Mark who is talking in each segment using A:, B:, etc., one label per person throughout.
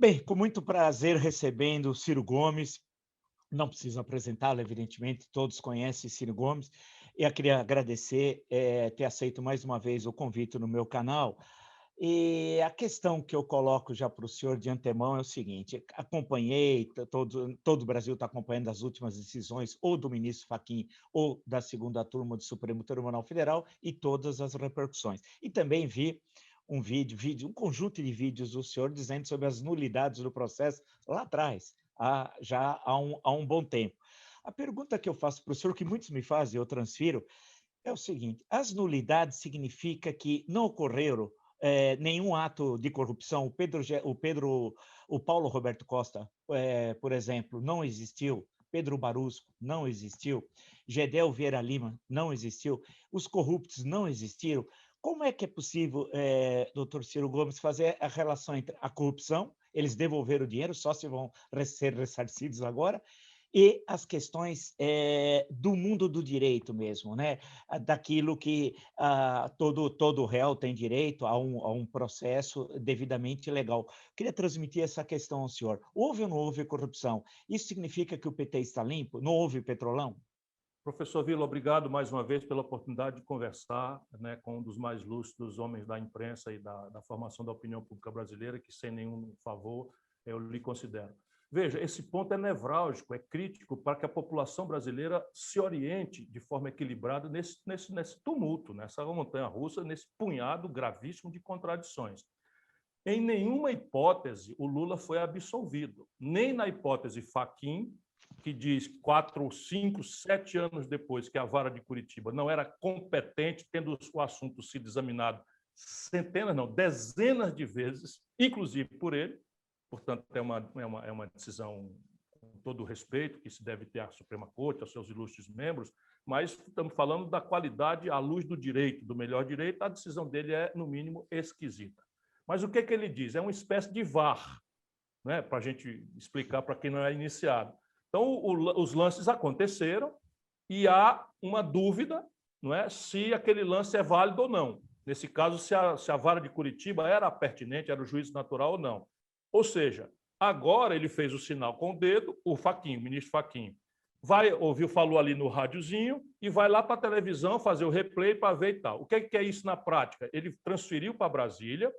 A: Bem, com muito prazer recebendo o Ciro Gomes. Não preciso apresentá-lo, evidentemente, todos conhecem Ciro Gomes. Eu queria agradecer, ter aceito mais uma vez o convite no meu canal. E a questão que eu coloco já para o senhor de antemão é o seguinte: acompanhei, todo o Brasil está acompanhando as últimas decisões, ou do ministro Fachin, ou da segunda turma do Supremo Tribunal Federal, e todas as repercussões. E também vi um conjunto de vídeos do senhor dizendo sobre as nulidades do processo lá atrás, já há um bom tempo. A pergunta que eu faço para o senhor, que muitos me fazem, eu transfiro, é o seguinte: as nulidades significa que não ocorreram nenhum ato de corrupção. O Paulo Roberto Costa, por exemplo, não existiu. Pedro Barusco não existiu. Gedel Vieira Lima não existiu. Os corruptos não existiram. Como é que é possível, doutor Ciro Gomes, fazer a relação entre a corrupção, eles devolveram o dinheiro, só se vão ser ressarcidos agora, e as questões do mundo do direito mesmo, né? Daquilo que todo réu tem direito a um processo devidamente legal. Queria transmitir essa questão ao senhor. Houve ou não houve corrupção? Isso significa que o PT está limpo? Não houve petrolão?
B: Professor Vila, obrigado mais uma vez pela oportunidade de conversar, né, com um dos mais lúcidos homens da imprensa e da formação da opinião pública brasileira, que, sem nenhum favor, eu lhe considero. Veja, esse ponto é nevrálgico, é crítico para que a população brasileira se oriente de forma equilibrada nesse tumulto, nessa montanha-russa, nesse punhado gravíssimo de contradições. Em nenhuma hipótese o Lula foi absolvido, nem na hipótese Fachin, que diz 4, 5, 7 anos depois que a vara de Curitiba não era competente, tendo o assunto sido examinado centenas, não, dezenas de vezes, inclusive por ele. Portanto, é uma decisão, com todo o respeito, que se deve ter à Suprema Corte, aos seus ilustres membros, mas estamos falando da qualidade à luz do direito, do melhor direito. A decisão dele é, no mínimo, esquisita. Mas o que ele diz? É uma espécie de VAR, né, para a gente explicar para quem não é iniciado. Então, os lances aconteceram e há uma dúvida, não é, se aquele lance é válido ou não. Nesse caso, se a vara de Curitiba era pertinente, era o juízo natural ou não. Ou seja, agora ele fez o sinal com o dedo, o Fachin, o ministro Fachin, falou ali no rádiozinho e vai lá para a televisão fazer o replay para ver e tal. O que é isso na prática? Ele transferiu para Brasília,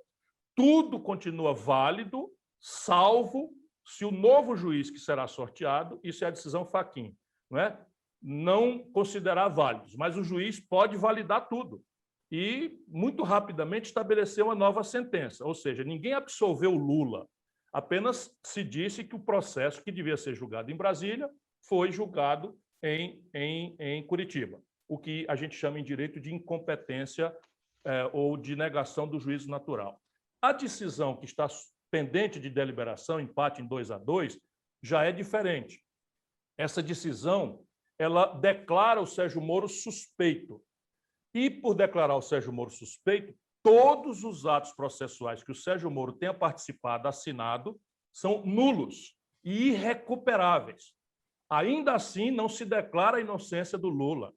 B: tudo continua válido, salvo se o novo juiz que será sorteado, isso é a decisão Fachin, não considerar válidos, mas o juiz pode validar tudo e, muito rapidamente, estabelecer uma nova sentença. Ou seja, ninguém absolveu o Lula, apenas se disse que o processo que devia ser julgado em Brasília foi julgado em Curitiba, o que a gente chama em direito de incompetência ou de negação do juízo natural. A decisão que está pendente de deliberação, empate em 2-2, já é diferente. Essa decisão, ela declara o Sérgio Moro suspeito. E, por declarar o Sérgio Moro suspeito, todos os atos processuais que o Sérgio Moro tenha participado, assinado, são nulos e irrecuperáveis. Ainda assim, não se declara a inocência do Lula.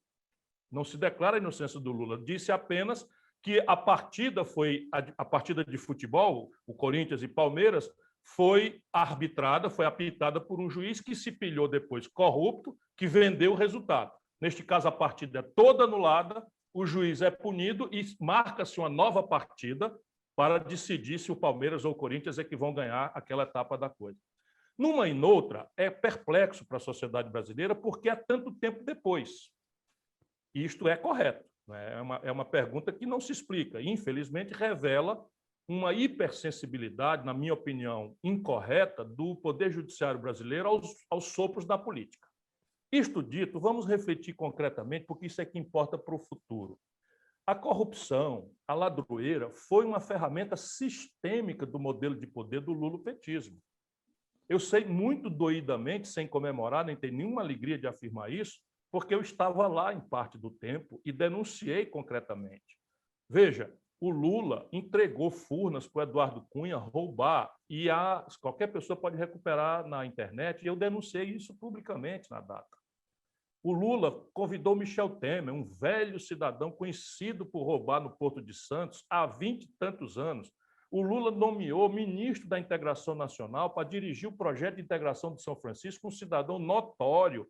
B: Não se declara a inocência do Lula. Disse apenas que a partida de futebol, o Corinthians e Palmeiras, foi arbitrada, foi apitada por um juiz que se pilhou depois corrupto, que vendeu o resultado. Neste caso, a partida é toda anulada, o juiz é punido e marca-se uma nova partida para decidir se o Palmeiras ou o Corinthians é que vão ganhar aquela etapa da coisa. Numa e noutra, é perplexo para a sociedade brasileira porque é tanto tempo depois. Isto é correto. É uma pergunta que não se explica. Infelizmente, revela uma hipersensibilidade, na minha opinião, incorreta, do Poder Judiciário brasileiro aos sopros da política. Isto dito, vamos refletir concretamente, porque isso é que importa para o futuro. A corrupção, a ladroeira, foi uma ferramenta sistêmica do modelo de poder do lulopetismo. Eu sei muito doidamente, sem comemorar, nem ter nenhuma alegria de afirmar isso, porque eu estava lá em parte do tempo e denunciei concretamente. Veja, o Lula entregou Furnas para o Eduardo Cunha roubar, e qualquer pessoa pode recuperar na internet, e eu denunciei isso publicamente na data. O Lula convidou Michel Temer, um velho cidadão conhecido por roubar no Porto de Santos há 20 e tantos anos, O Lula nomeou ministro da Integração Nacional para dirigir o projeto de integração de São Francisco, um cidadão notório,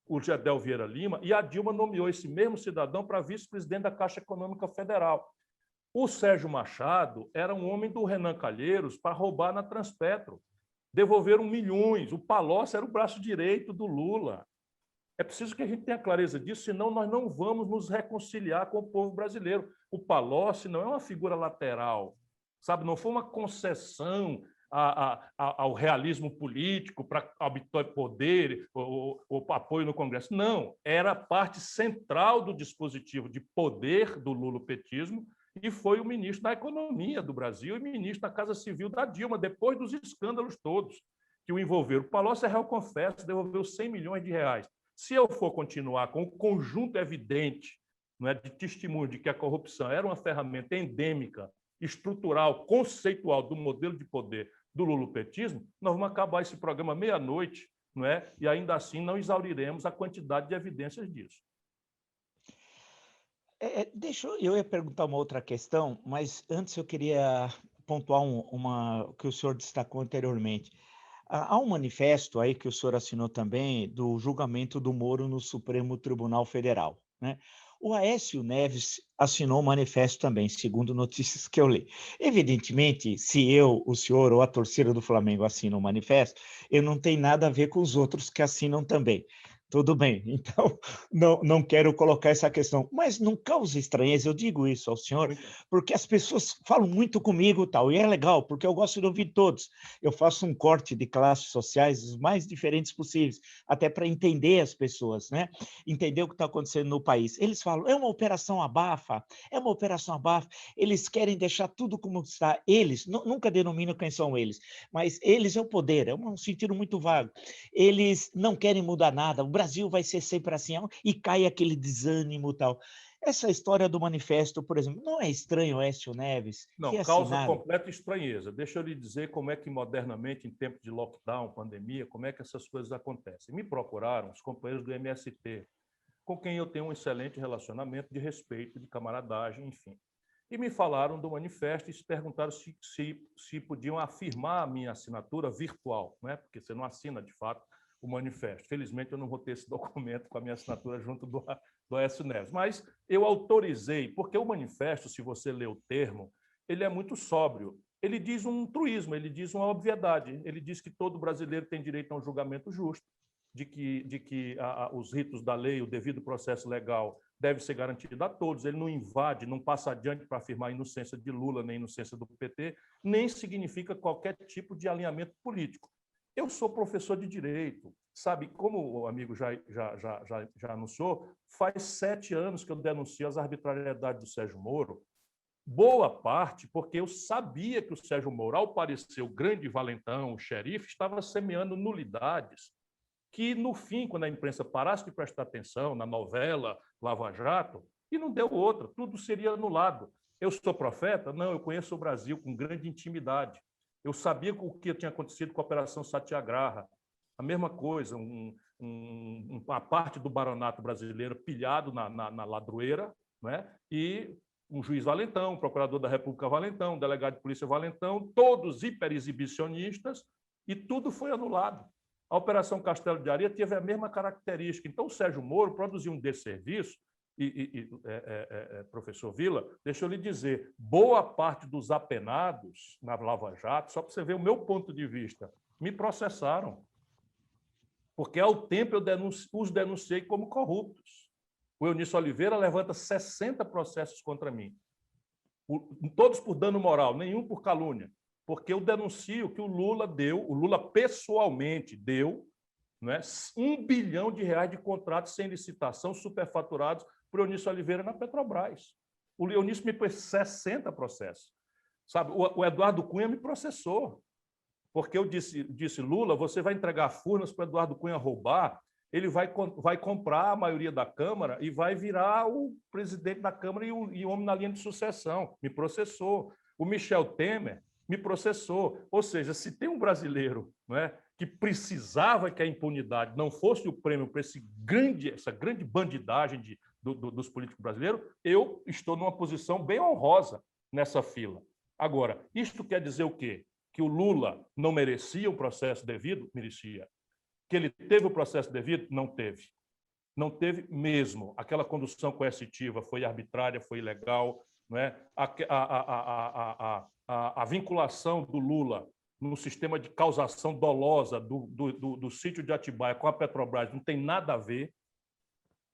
B: o Gedel Vieira Lima, e a Dilma nomeou esse mesmo cidadão para vice-presidente da Caixa Econômica Federal. O Sérgio Machado era um homem do Renan Calheiros para roubar na Transpetro. Devolveram milhões. O Palocci era o braço direito do Lula. É preciso que a gente tenha clareza disso, senão nós não vamos nos reconciliar com o povo brasileiro. O Palocci não é uma figura lateral, sabe? Não foi uma concessão ao realismo político para obter poder ou apoio no Congresso. Não, era parte central do dispositivo de poder do lulopetismo e foi o ministro da Economia do Brasil e ministro da Casa Civil da Dilma, depois dos escândalos todos que o envolveram. O Palocci é réu confesso, devolveu 100 milhões de reais. Se eu for continuar com o conjunto evidente, não é, de testemunho de que a corrupção era uma ferramenta endêmica, estrutural, conceitual do modelo de poder do lulopetismo, nós vamos acabar esse programa meia-noite, não é? E ainda assim não exauriremos a quantidade de evidências disso.
A: Eu ia perguntar uma outra questão, mas antes eu queria pontuar uma que o senhor destacou anteriormente. Há um manifesto aí que o senhor assinou também do julgamento do Moro no Supremo Tribunal Federal, né? O Aécio Neves assinou um manifesto também, segundo notícias que eu li. Evidentemente, se eu, o senhor ou a torcida do Flamengo assinam um manifesto, eu não tenho nada a ver com os outros que assinam também. Tudo bem, então não quero colocar essa questão, mas não causa estranheza, eu digo isso ao senhor, porque as pessoas falam muito comigo tal, e é legal, porque eu gosto de ouvir todos. Eu faço um corte de classes sociais os mais diferentes possíveis, até para entender as pessoas, né? Entender o que está acontecendo no país. Eles falam, é uma operação abafa, eles querem deixar tudo como está. Eles, nunca denominam quem são eles, mas eles é o poder, é um sentido muito vago. Eles não querem mudar nada, o Brasil vai ser sempre assim, e cai aquele desânimo e tal. Essa história do manifesto, por exemplo, não é estranho o Aécio Neves
B: Não, causa completa estranheza. Deixa eu lhe dizer como é que modernamente, em tempo de lockdown, pandemia, como é que essas coisas acontecem. Me procuraram os companheiros do MST, com quem eu tenho um excelente relacionamento de respeito, de camaradagem, enfim. E me falaram do manifesto e se perguntaram se podiam afirmar a minha assinatura virtual, né? Porque você não assina, de fato, o manifesto. Felizmente, eu não vou ter esse documento com a minha assinatura junto do Aécio Neves. Mas eu autorizei, porque o manifesto, se você ler o termo, ele é muito sóbrio. Ele diz um truísmo, ele diz uma obviedade. Ele diz que todo brasileiro tem direito a um julgamento justo, de que os ritos da lei, o devido processo legal, deve ser garantido a todos. Ele não invade, não passa adiante para afirmar a inocência de Lula, nem a inocência do PT, nem significa qualquer tipo de alinhamento político. Eu sou professor de direito, sabe? Como o amigo já anunciou, faz 7 anos que eu denuncio as arbitrariedades do Sérgio Moro, boa parte porque eu sabia que o Sérgio Moro, ao parecer o grande valentão, o xerife, estava semeando nulidades que, no fim, quando a imprensa parasse de prestar atenção na novela Lava Jato, e não deu outra, tudo seria anulado. Eu sou profeta? Não, eu conheço o Brasil com grande intimidade. Eu sabia o que tinha acontecido com a Operação Satyagraha. A mesma coisa, uma parte do baronato brasileiro pilhado na ladroeira, né? E um juiz valentão, um procurador da República valentão, um delegado de polícia valentão, todos hiperexibicionistas, e tudo foi anulado. A Operação Castelo de Areia teve a mesma característica. Então, o Sérgio Moro produziu um desserviço, professor Vila, deixa eu lhe dizer, boa parte dos apenados na Lava Jato, só para você ver o meu ponto de vista, me processaram, porque ao tempo eu os denunciei como corruptos. O Eunício Oliveira levanta 60 processos contra mim, todos por dano moral, nenhum por calúnia, porque eu denuncio que o Lula pessoalmente deu, né, 1 bilhão de reais de contratos sem licitação, superfaturados por Eunício Oliveira na Petrobras. O Eunício me pôs 60 processos. Sabe? O Eduardo Cunha me processou, porque eu disse Lula, você vai entregar Furnas para o Eduardo Cunha roubar, ele vai comprar a maioria da Câmara e vai virar o presidente da Câmara e o homem na linha de sucessão. Me processou. O Michel Temer me processou. Ou seja, se tem um brasileiro, não é, que precisava que a impunidade não fosse o prêmio para essa grande bandidagem dos políticos brasileiros, eu estou numa posição bem honrosa nessa fila. Agora, isto quer dizer o quê? Que o Lula não merecia um processo devido? Merecia. Que ele teve o processo devido? Não teve. Não teve mesmo. Aquela condução coercitiva foi arbitrária, foi ilegal. Não é? A vinculação do Lula no sistema de causação dolosa do sítio de Atibaia com a Petrobras não tem nada a ver.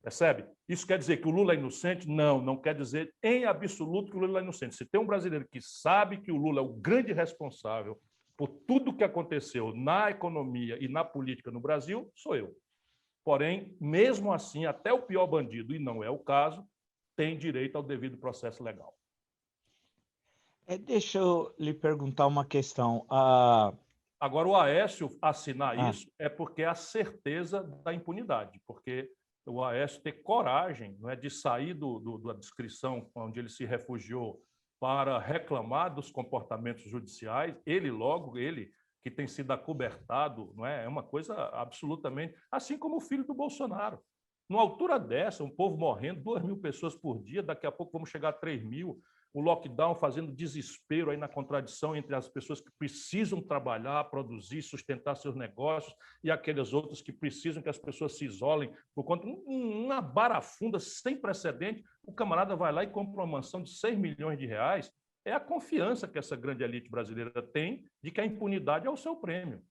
B: Percebe? Isso quer dizer que o Lula é inocente? Não, não quer dizer em absoluto que o Lula é inocente. Se tem um brasileiro que sabe que o Lula é o grande responsável por tudo o que aconteceu na economia e na política no Brasil, sou eu. Porém, mesmo assim, até o pior bandido, e não é o caso, tem direito ao devido processo legal.
A: Deixa eu lhe perguntar uma questão.
B: Agora, o Aécio assinar isso é porque é a certeza da impunidade, porque o Aécio ter coragem, não é, de sair da descrição onde ele se refugiou para reclamar dos comportamentos judiciais, ele que tem sido acobertado, não é uma coisa absolutamente... Assim como o filho do Bolsonaro. Numa altura dessa, um povo morrendo, 2.000 pessoas por dia, daqui a pouco vamos chegar a 3.000, o lockdown fazendo desespero aí na contradição entre as pessoas que precisam trabalhar, produzir, sustentar seus negócios e aqueles outros que precisam que as pessoas se isolem por conta de uma barafunda sem precedente. O camarada vai lá e compra uma mansão de 6 milhões de reais. É a confiança que essa grande elite brasileira tem de que a impunidade é o seu prêmio.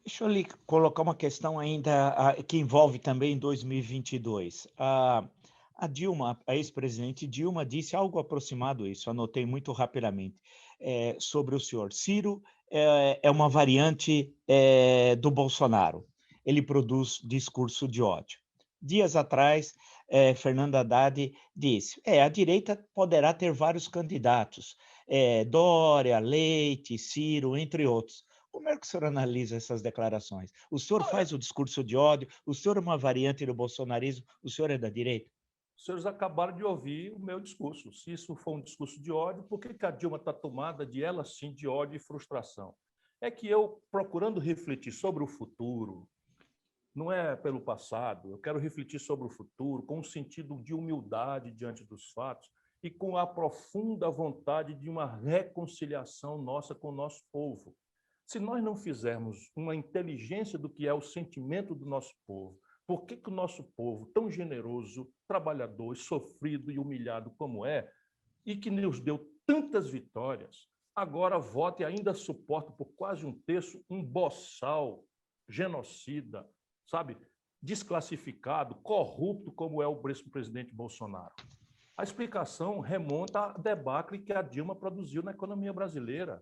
A: Deixa eu lhe colocar uma questão ainda que envolve também 2022. A Dilma, a ex-presidente Dilma, disse algo aproximado a isso, anotei muito rapidamente, sobre o senhor. Ciro é uma variante do Bolsonaro. Ele produz discurso de ódio. Dias atrás, Fernando Haddad disse, a direita poderá ter vários candidatos, Dória, Leite, Ciro, entre outros. Como é que o senhor analisa essas declarações? O senhor faz o discurso de ódio, o senhor é uma variante do bolsonarismo, o senhor é da direita?
B: Os senhores acabaram de ouvir o meu discurso. Se isso for um discurso de ódio, por que a Dilma está tomada de ela sim de ódio e frustração? É que eu, procurando refletir sobre o futuro, não é pelo passado, eu quero refletir sobre o futuro com um sentido de humildade diante dos fatos e com a profunda vontade de uma reconciliação nossa com o nosso povo. Se nós não fizermos uma inteligência do que é o sentimento do nosso povo, por que o nosso povo, tão generoso, trabalhador, sofrido e humilhado como é, e que nos deu tantas vitórias, agora vota e ainda suporta por quase um terço um boçal genocida, sabe, desclassificado, corrupto, como é o presidente Bolsonaro? A explicação remonta à debacle que a Dilma produziu na economia brasileira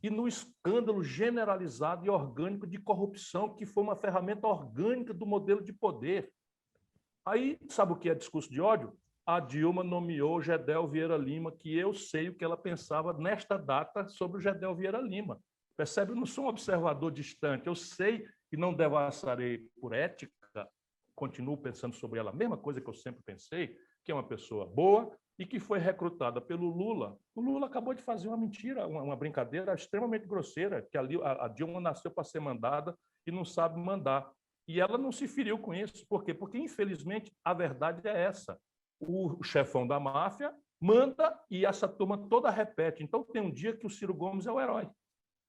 B: e no escândalo generalizado e orgânico de corrupção, que foi uma ferramenta orgânica do modelo de poder. Aí, sabe o que é discurso de ódio? A Dilma nomeou Gedel Vieira Lima, que eu sei o que ela pensava nesta data sobre o Gedel Vieira Lima. Percebe? Eu não sou um observador distante, eu sei que não devassarei por ética, continuo pensando sobre ela, a mesma coisa que eu sempre pensei, que é uma pessoa boa, e que foi recrutada pelo Lula. O Lula acabou de fazer uma mentira, uma brincadeira extremamente grosseira, que a Dilma nasceu para ser mandada e não sabe mandar. E ela não se feriu com isso. Por quê? Porque, infelizmente, a verdade é essa. O chefão da máfia manda e essa turma toda repete. Então, tem um dia que o Ciro Gomes é o herói.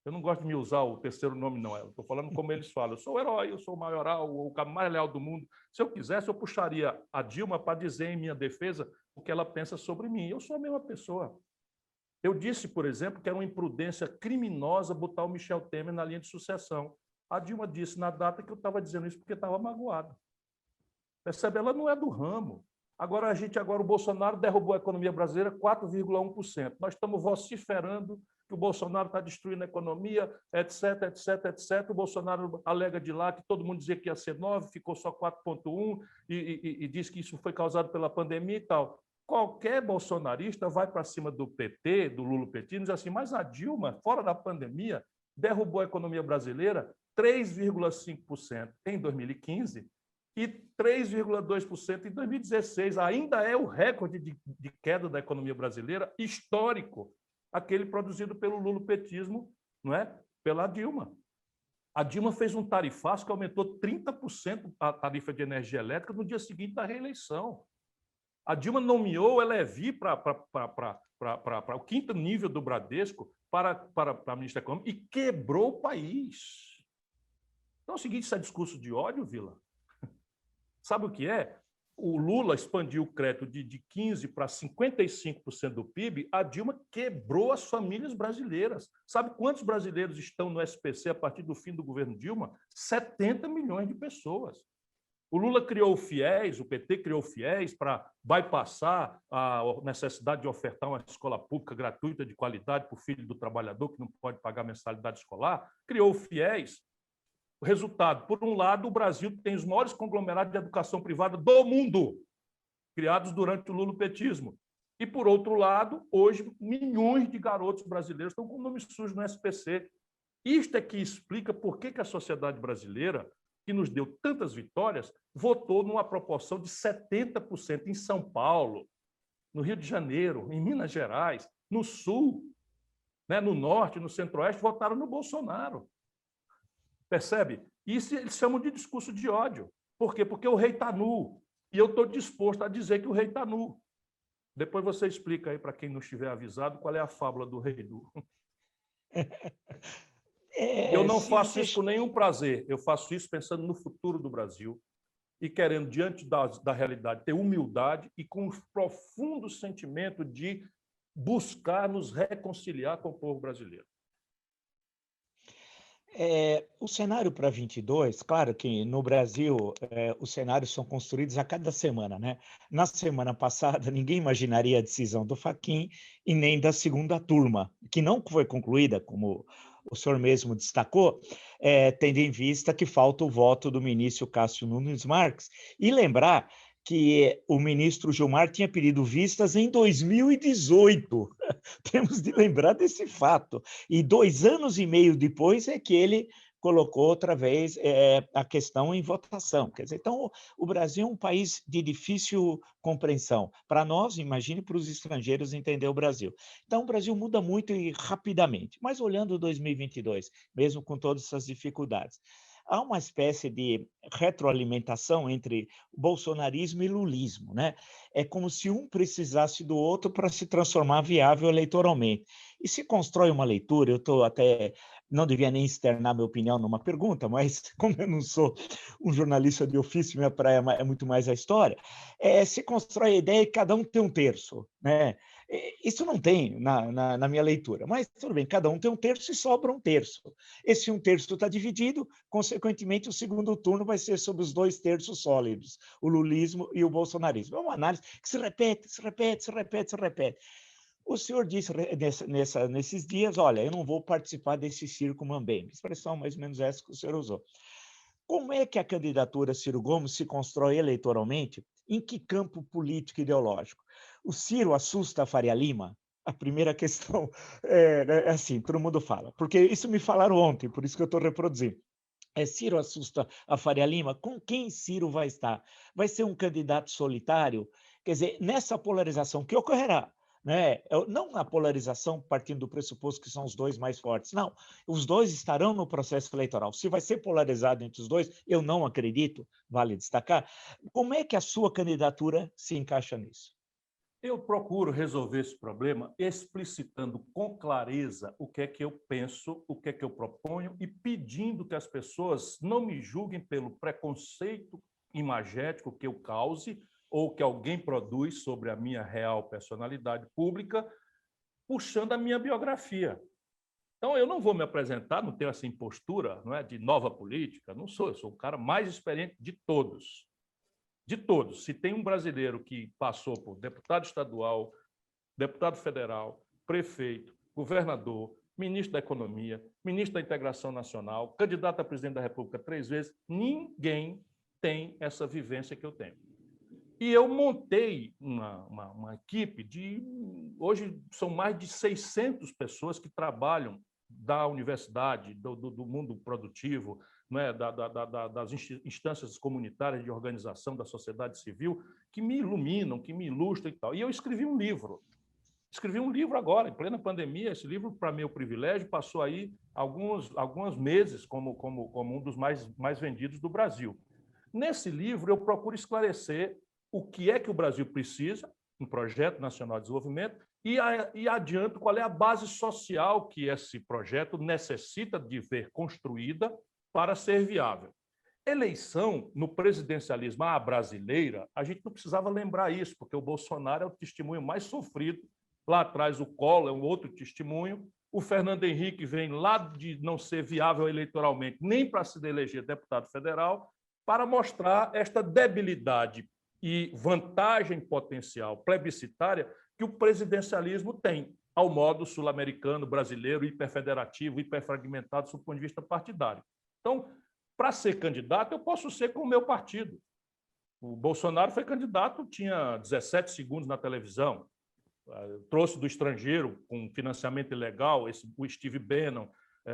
B: Eu não gosto de me usar o terceiro nome, não. Eu estou falando como eles falam. Eu sou o herói, eu sou o maioral, o cara mais leal do mundo. Se eu quisesse, eu puxaria a Dilma para dizer em minha defesa o que ela pensa sobre mim. Eu sou a mesma pessoa. Eu disse, por exemplo, que era uma imprudência criminosa botar o Michel Temer na linha de sucessão. A Dilma disse na data que eu estava dizendo isso porque estava magoado. Percebe? Ela não é do ramo. Agora, o Bolsonaro derrubou a economia brasileira 4,1%. Nós estamos vociferando que o Bolsonaro está destruindo a economia, etc, etc, etc. O Bolsonaro alega de lá que todo mundo dizia que ia ser 9, ficou só 4,1 e diz que isso foi causado pela pandemia e tal. Qualquer bolsonarista vai para cima do PT, do lulopetismo, e diz assim, mas a Dilma, fora da pandemia, derrubou a economia brasileira 3,5% em 2015 e 3,2% em 2016. Ainda é o recorde de queda da economia brasileira histórico, aquele produzido pelo lulopetismo, não é? Pela Dilma. A Dilma fez um tarifaço que aumentou 30% a tarifa de energia elétrica no dia seguinte da reeleição. A Dilma nomeou o Elevi para o quinto nível do Bradesco para a ministra Econômica e quebrou o país. Então é o seguinte, isso é discurso de ódio, Vila? Sabe o que é? O Lula expandiu o crédito de 15% para 55% do PIB, a Dilma quebrou as famílias brasileiras. Sabe quantos brasileiros estão no SPC a partir do fim do governo Dilma? 70 milhões de pessoas. O Lula criou o FIES, o PT criou o FIES para bypassar a necessidade de ofertar uma escola pública gratuita de qualidade para o filho do trabalhador que não pode pagar mensalidade escolar. Criou o FIES. O resultado, por um lado, o Brasil tem os maiores conglomerados de educação privada do mundo, criados durante o lulopetismo. E, por outro lado, hoje, milhões de garotos brasileiros estão com nome sujo no SPC. Isto é que explica por que a sociedade brasileira, que nos deu tantas vitórias, votou numa proporção de 70% em São Paulo, no Rio de Janeiro, em Minas Gerais, no Sul, né, no Norte, no Centro-Oeste, votaram no Bolsonaro. Percebe? Isso eles chamam de discurso de ódio. Por quê? Porque o rei está nu. E eu estou disposto a dizer que o rei está nu. Depois você explica aí para quem não estiver avisado qual é a fábula do rei nu. Eu não faço isso com nenhum prazer. Eu faço isso pensando no futuro do Brasil e querendo, diante da realidade, ter humildade e com um profundo sentimento de buscar nos reconciliar com o povo brasileiro.
A: O cenário para 22, claro que no Brasil os cenários são construídos a cada semana, né? Na semana passada, ninguém imaginaria a decisão do Fachin e nem da segunda turma, que não foi concluída, como o senhor mesmo destacou, tendo em vista que falta o voto do ministro Cássio Nunes Marques. E lembrar que o ministro Gilmar tinha pedido vistas em 2018. Temos de lembrar desse fato. E 2 anos e meio depois é que ele colocou outra vez a questão em votação. Quer dizer, então, o Brasil é um país de difícil compreensão. Para nós, imagine para os estrangeiros entender o Brasil. Então, o Brasil muda muito e rapidamente. Mas olhando 2022, mesmo com todas essas dificuldades, há uma espécie de retroalimentação entre bolsonarismo e lulismo, né? É como se um precisasse do outro para se transformar viável eleitoralmente. E se constrói uma leitura, eu estou até, não devia nem externar minha opinião numa pergunta, mas como eu não sou um jornalista de ofício, minha praia é muito mais a história, se constrói a ideia que cada um tem um terço, né? Isso não tem na minha leitura, mas tudo bem, cada um tem um terço e sobra um terço. Esse um terço está dividido, consequentemente, o segundo turno vai ser sobre os 2 terços sólidos, o lulismo e o bolsonarismo. É uma análise que se repete, se repete, se repete, se repete. O senhor disse nesses dias, olha, eu não vou participar desse circo mambembe, expressão mais ou menos essa que o senhor usou. Como é que a candidatura Ciro Gomes se constrói eleitoralmente? Em que campo político e ideológico? O Ciro assusta a Faria Lima? A primeira questão é assim, todo mundo fala, porque isso me falaram ontem, por isso que eu estou reproduzindo. Ciro assusta a Faria Lima? Com quem Ciro vai estar? Vai ser um candidato solitário? Quer dizer, nessa polarização que ocorrerá, né? Não a polarização partindo do pressuposto que são os dois mais fortes, não. Os dois estarão no processo eleitoral. Se vai ser polarizado entre os dois, eu não acredito, vale destacar. Como é que a sua candidatura se encaixa nisso?
B: Eu procuro resolver esse problema explicitando com clareza o que é que eu penso, o que é que eu proponho e pedindo que as pessoas não me julguem pelo preconceito imagético que eu cause ou que alguém produz sobre a minha real personalidade pública, puxando a minha biografia. Então, eu não vou me apresentar, não tenho essa impostura, não é, de nova política, não sou, eu sou o cara mais experiente de todos. De todos. Se tem um brasileiro que passou por deputado estadual, deputado federal, prefeito, governador, ministro da Economia, ministro da Integração Nacional, candidato a presidente da República 3 vezes, ninguém tem essa vivência que eu tenho. E eu montei uma equipe de... Hoje são mais de 600 pessoas que trabalham da universidade, do mundo produtivo, né, das instâncias comunitárias de organização da sociedade civil, que me iluminam, que me ilustram e tal. E eu escrevi um livro. Escrevi um livro agora, em plena pandemia. Esse livro, para meu privilégio, passou aí alguns meses como um dos mais vendidos do Brasil. Nesse livro, eu procuro esclarecer o que é que o Brasil precisa, um projeto nacional de desenvolvimento, e adianto qual é a base social que esse projeto necessita de ver construída para ser viável. Eleição no presidencialismo à brasileira, a gente não precisava lembrar isso, porque o Bolsonaro é o testemunho mais sofrido. Lá atrás o Collor é um outro testemunho. O Fernando Henrique vem lá de não ser viável eleitoralmente, nem para se eleger deputado federal, para mostrar esta debilidade e vantagem potencial plebiscitária que o presidencialismo tem, ao modo sul-americano, brasileiro, hiperfederativo, hiperfragmentado, do ponto de vista partidário. Então, para ser candidato, eu posso ser com o meu partido. O Bolsonaro foi candidato, tinha 17 segundos na televisão, trouxe do estrangeiro com financiamento ilegal, o Steve Bannon,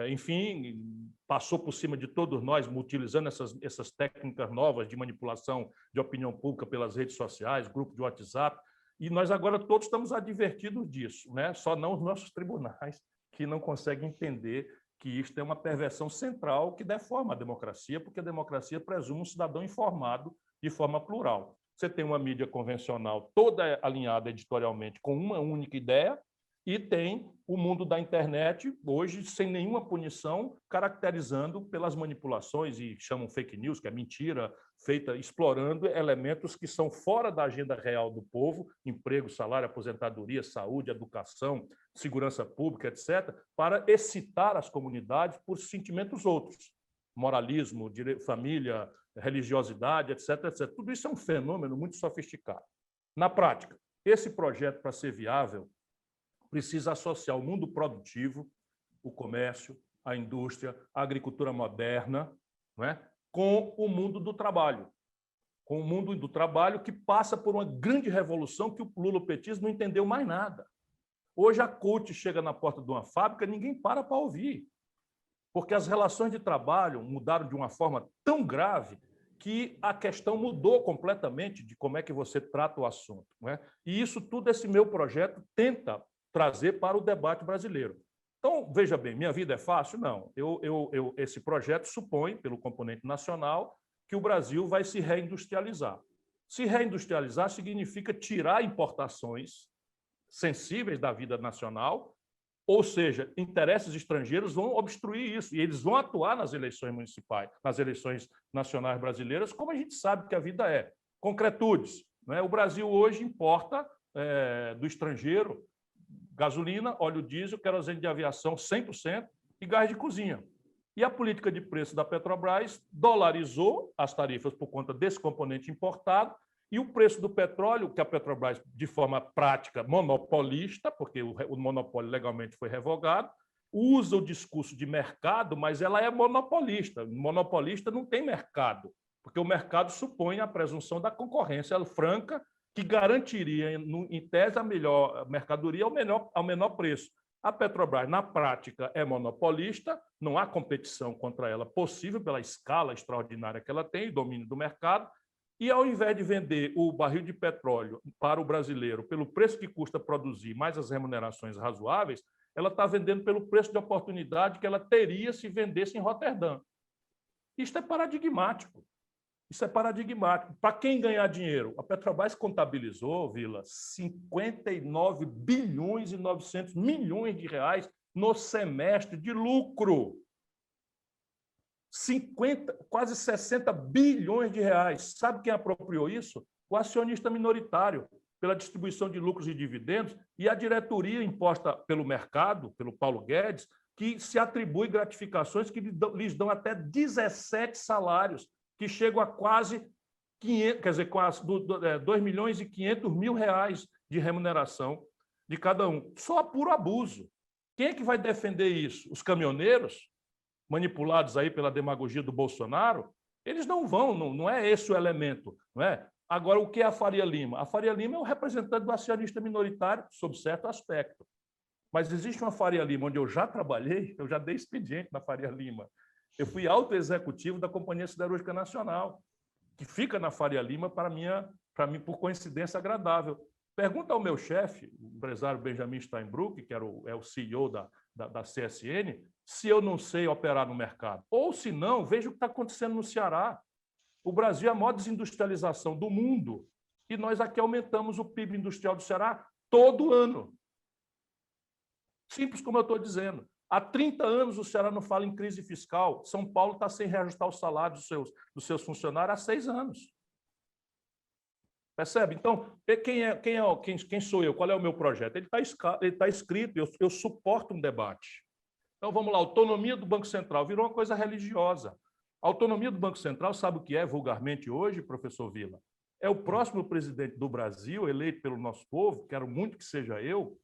B: enfim, passou por cima de todos nós, utilizando essas técnicas novas de manipulação de opinião pública pelas redes sociais, grupo de WhatsApp, e nós agora todos estamos advertidos disso, né? Só não os nossos tribunais, que não conseguem entender que isto é uma perversão central que deforma a democracia, porque a democracia presume um cidadão informado de forma plural. Você tem uma mídia convencional toda alinhada editorialmente com uma única ideia e tem o mundo da internet, hoje, sem nenhuma punição, caracterizando pelas manipulações, e chamam fake news, que é mentira, feita explorando elementos que são fora da agenda real do povo, emprego, salário, aposentadoria, saúde, educação, segurança pública, etc., para excitar as comunidades por sentimentos outros, moralismo, família, religiosidade, etc., etc. Tudo isso é um fenômeno muito sofisticado. Na prática, esse projeto, para ser viável, precisa associar o mundo produtivo, o comércio, a indústria, a agricultura moderna, não é? Com o mundo do trabalho. Com o mundo do trabalho que passa por uma grande revolução que o lulopetismo não entendeu mais nada. Hoje a coach chega na porta de uma fábrica, ninguém para ouvir, porque as relações de trabalho mudaram de uma forma tão grave que a questão mudou completamente de como é que você trata o assunto, não é? E isso tudo esse meu projeto tenta trazer para o debate brasileiro. Então, veja bem, minha vida é fácil? Não. Esse projeto supõe, pelo componente nacional, que o Brasil vai se reindustrializar. Se reindustrializar significa tirar importações sensíveis da vida nacional, ou seja, interesses estrangeiros vão obstruir isso, e eles vão atuar nas eleições municipais, nas eleições nacionais brasileiras, como a gente sabe que a vida é. Concretudes, né? O Brasil hoje importa do estrangeiro gasolina, óleo diesel, querosene de aviação 100% e gás de cozinha. E a política de preço da Petrobras dolarizou as tarifas por conta desse componente importado, e o preço do petróleo, que a Petrobras, de forma prática, monopolista, porque o monopólio legalmente foi revogado, usa o discurso de mercado, mas ela é monopolista. Monopolista não tem mercado, porque o mercado supõe a presunção da concorrência franca, que garantiria, em tese, a melhor mercadoria ao menor preço. A Petrobras, na prática, é monopolista, não há competição contra ela possível pela escala extraordinária que ela tem e domínio do mercado, e ao invés de vender o barril de petróleo para o brasileiro pelo preço que custa produzir, mais as remunerações razoáveis, ela está vendendo pelo preço de oportunidade que ela teria se vendesse em Roterdã. Isto é paradigmático. Isso é paradigmático. Para quem ganhar dinheiro? A Petrobras contabilizou, Vila, 59 bilhões e 900 milhões de reais no semestre de lucro. Quase 60 bilhões de reais. Sabe quem apropriou isso? O acionista minoritário, pela distribuição de lucros e dividendos, e a diretoria imposta pelo mercado, pelo Paulo Guedes, que se atribui gratificações que lhes dão até 17 salários, que chegam a quase 500, quer dizer, quase 2 milhões e 500 mil reais de remuneração de cada um. Só puro abuso. Quem é que vai defender isso? Os caminhoneiros, manipulados aí pela demagogia do Bolsonaro? Eles não vão, não é esse o elemento, não é? Agora, o que é a Faria Lima? A Faria Lima é o representante do acionista minoritário, sob certo aspecto. Mas existe uma Faria Lima onde eu já trabalhei, eu já dei expediente na Faria Lima. Eu fui alto executivo da Companhia Siderúrgica Nacional, que fica na Faria Lima, para mim, por coincidência agradável. Pergunta ao meu chefe, o empresário Benjamin Steinbrück, que é o CEO da CSN, se eu não sei operar no mercado. Ou, se não, veja o que está acontecendo no Ceará. O Brasil é a maior desindustrialização do mundo, e nós aqui aumentamos o PIB industrial do Ceará todo ano. Simples como eu estou dizendo. Há 30 anos o Ceará não fala em crise fiscal. São Paulo está sem reajustar o salário dos seus funcionários há 6 anos. Percebe? Então, quem sou eu? Qual é o meu projeto? Ele está escrito, eu suporto um debate. Então, vamos lá, autonomia do Banco Central virou uma coisa religiosa. A autonomia do Banco Central, sabe o que é vulgarmente hoje, professor Vila? É o próximo presidente do Brasil, eleito pelo nosso povo, quero muito que seja eu,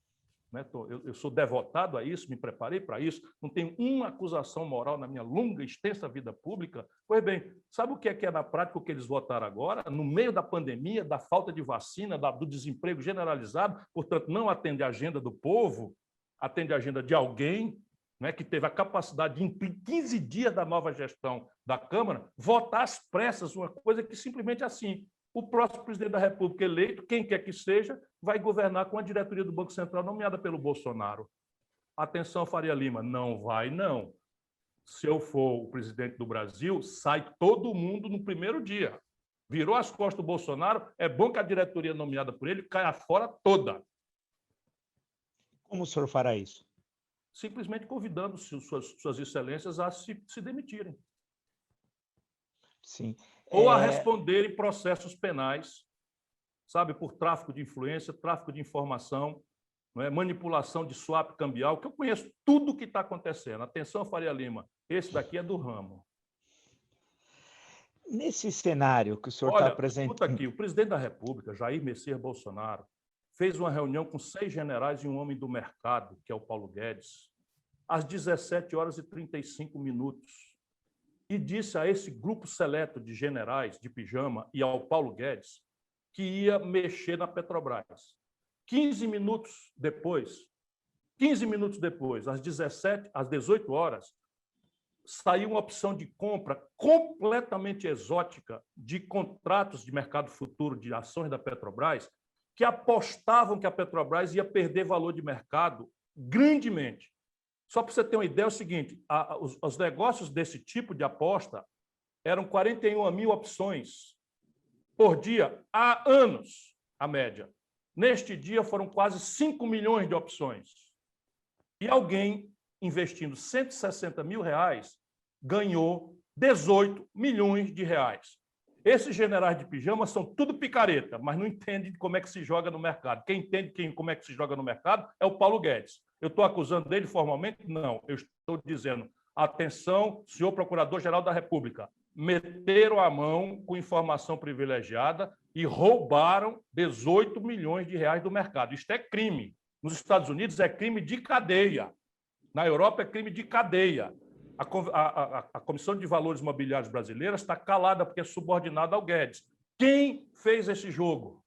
B: né? Eu sou devotado a isso, me preparei para isso, não tenho uma acusação moral na minha longa e extensa vida pública. Pois bem, sabe o que é na prática o que eles votaram agora? No meio da pandemia, da falta de vacina, do desemprego generalizado, portanto, não atende a agenda do povo, atende a agenda de alguém, né, que teve a capacidade de, em 15 dias da nova gestão da Câmara, votar às pressas uma coisa que simplesmente é assim. O próximo presidente da República eleito, quem quer que seja, vai governar com a diretoria do Banco Central nomeada pelo Bolsonaro. Atenção, Faria Lima, não vai, não. Se eu for o presidente do Brasil, sai todo mundo no primeiro dia. Virou as costas do Bolsonaro, é bom que a diretoria nomeada por ele caia fora toda.
A: Como o senhor fará isso?
B: Simplesmente convidando suas excelências a se demitirem.
A: Sim.
B: Ou a responderem processos penais, sabe, por tráfico de influência, tráfico de informação, não é? Manipulação de swap cambial, que eu conheço tudo o que está acontecendo. Atenção, Faria Lima, esse daqui é do ramo.
A: Nesse cenário que o senhor está apresentando...
B: Escuta aqui, o presidente da República, Jair Messias Bolsonaro, fez uma reunião com 6 generais e um homem do mercado, que é o Paulo Guedes, às 17h35, e disse a esse grupo seleto de generais de pijama e ao Paulo Guedes que ia mexer na Petrobras. 15 minutos depois, às 18 horas, saiu uma opção de compra completamente exótica de contratos de mercado futuro de ações da Petrobras, que apostavam que a Petrobras ia perder valor de mercado grandemente. Só para você ter uma ideia, é o seguinte, os negócios desse tipo de aposta eram 41 mil opções por dia, há anos, a média. Neste dia, foram quase 5 milhões de opções. E alguém, investindo 160 mil reais, ganhou 18 milhões de reais. Esses generais de pijama são tudo picareta, mas não entendem como é que se joga no mercado. Quem entende como é que se joga no mercado é o Paulo Guedes. Eu estou acusando dele formalmente? Não. Eu estou dizendo, atenção, senhor Procurador-Geral da República, meteram a mão com informação privilegiada e roubaram 18 milhões de reais do mercado. Isto é crime. Nos Estados Unidos é crime de cadeia. Na Europa é crime de cadeia. A Comissão de Valores Mobiliários Brasileira está calada porque é subordinada ao Guedes. Quem fez esse jogo?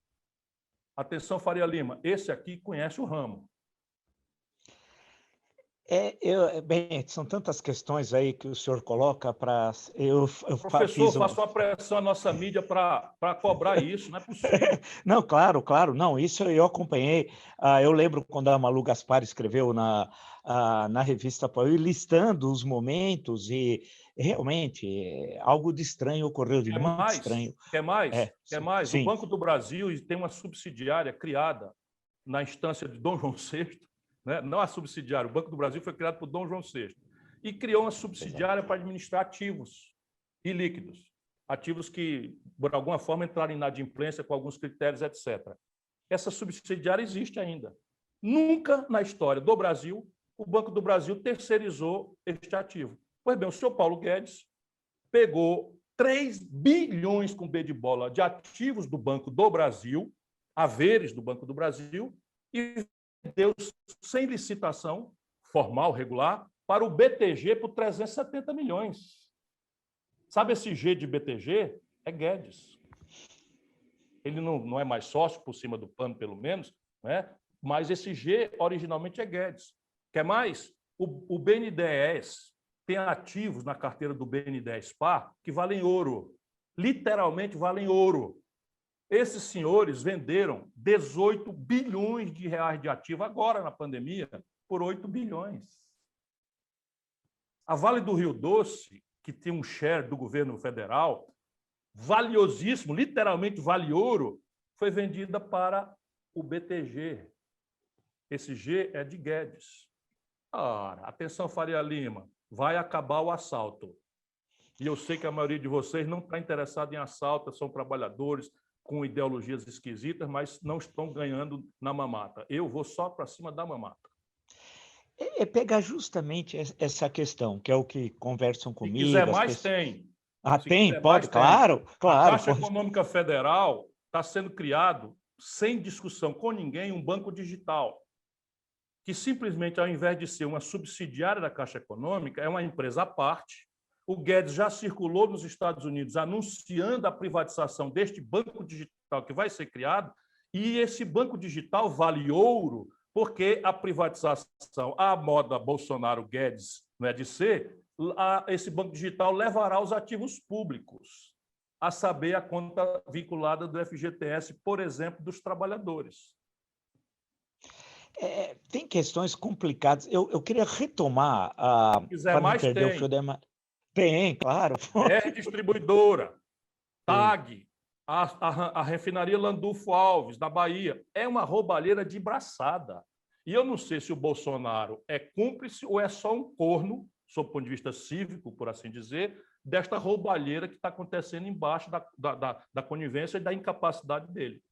B: Atenção, Faria Lima, esse aqui conhece o ramo.
A: Bem, são tantas questões aí que o senhor coloca para...
B: Professor, faça uma pressão à nossa mídia para cobrar isso, não é possível.
A: Não, claro, não, isso eu acompanhei. Eu lembro quando a Malu Gaspar escreveu na revista Apoio, listando os momentos e realmente algo de estranho ocorreu, de muito estranho.
B: Quer mais?
A: Sim.
B: O Banco do Brasil tem uma subsidiária criada na instância de Dom João VI, né? Não a subsidiária, o Banco do Brasil foi criado por Dom João VI, e criou uma subsidiária para administrar ativos e líquidos, ativos que, por alguma forma, entraram em inadimplência com alguns critérios, etc. Essa subsidiária existe ainda. Nunca na história do Brasil, o Banco do Brasil terceirizou este ativo. Pois bem, o senhor Paulo Guedes pegou 3 bilhões com B de bola de ativos do Banco do Brasil, haveres do Banco do Brasil, e deu sem licitação formal, regular, para o BTG por 370 milhões. Sabe esse G de BTG? É Guedes. Ele não é mais sócio por cima do pano, pelo menos, né? Mas esse G originalmente é Guedes. Quer mais? O BNDES tem ativos na carteira do BNDES Par que valem ouro. Literalmente valem ouro. Esses senhores venderam 18 bilhões de reais de ativo agora na pandemia por 8 bilhões. A Vale do Rio Doce, que tem um share do governo federal, valiosíssimo, literalmente vale ouro, foi vendida para o BTG. Esse G é de Guedes. Ora, atenção, Faria Lima, vai acabar o assalto. E eu sei que a maioria de vocês não está interessada em assalto, são trabalhadores com ideologias esquisitas, mas não estão ganhando na mamata. Eu vou só para cima da mamata.
A: É pegar justamente essa questão, que é o que conversam
B: Se quiser
A: comigo, as
B: mais,
A: pessoas.
B: tem.
A: Ah,
B: Se
A: tem?
B: quiser
A: Pode?
B: mais, tem.
A: Claro,
B: A
A: claro,
B: Caixa
A: pode.
B: Econômica Federal está sendo criado, sem discussão com ninguém, um banco digital, que simplesmente, ao invés de ser uma subsidiária da Caixa Econômica, é uma empresa à parte. O Guedes já circulou nos Estados Unidos anunciando a privatização deste banco digital que vai ser criado, e esse banco digital vale ouro, porque a privatização, à moda Bolsonaro-Guedes, não é de ser, esse banco digital levará os ativos públicos, a saber, a conta vinculada do FGTS, por exemplo, dos trabalhadores.
A: Tem questões complicadas. Eu queria retomar,
B: Se quiser
A: para não
B: mais,
A: perder o fio
B: tem.
A: da tem, claro.
B: R Distribuidora,
A: Tem.
B: TAG, a refinaria Landulfo Alves, da Bahia. É uma roubalheira de braçada. E eu não sei se o Bolsonaro é cúmplice ou é só um corno, sob o ponto de vista cívico, por assim dizer, desta roubalheira que está acontecendo embaixo da conivência e da incapacidade dele.